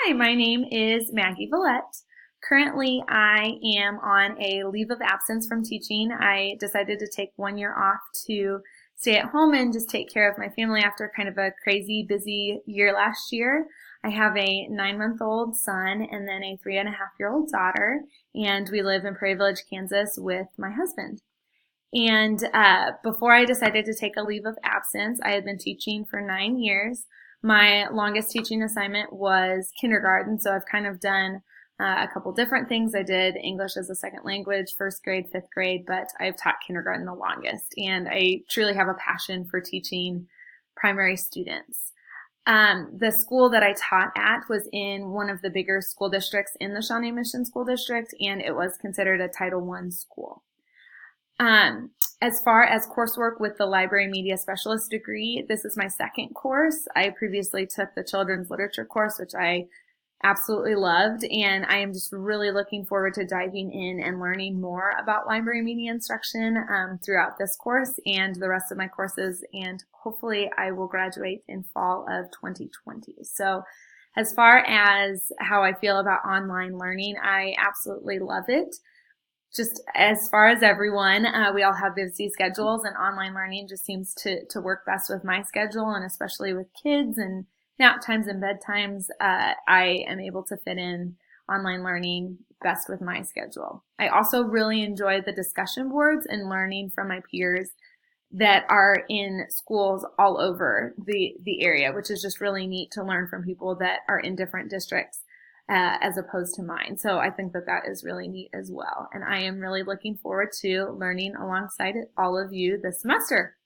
Hi, my name is Maggie Villette. Currently, I am on a leave of absence from teaching. I decided to take 1 year off to stay at home and just take care of my family after kind of a crazy busy year last year. I have a 9-month-old son and then a 3.5-year-old daughter, and we live in Prairie Village, Kansas with my husband. And before I decided to take a leave of absence, I had been teaching for 9 years. My longest teaching assignment was kindergarten, so I've kind of done a couple different things. I did English as a second language, 1st grade, 5th grade, but I've taught kindergarten the longest, and I truly have a passion for teaching primary students. The school that I taught at was in one of the bigger school districts in the Shawnee Mission School District, and it was considered a Title I school. As far as coursework with the Library Media Specialist degree, this is my second course. I previously took the Children's Literature course, which I absolutely loved, and I am just really looking forward to diving in and learning more about library media instruction throughout this course and the rest of my courses, and hopefully I will graduate in fall of 2020. So as far as how I feel about online learning, I absolutely love it. Just as far as everyone, we all have busy schedules, and online learning just seems to work best with my schedule, and especially with kids and nap times and bedtimes, I am able to fit in online learning best with my schedule. I also really enjoy the discussion boards and learning from my peers that are in schools all over the area, which is just really neat to learn from people that are in different districts as opposed to mine. So I think that is really neat as well. And I am really looking forward to learning alongside all of you this semester.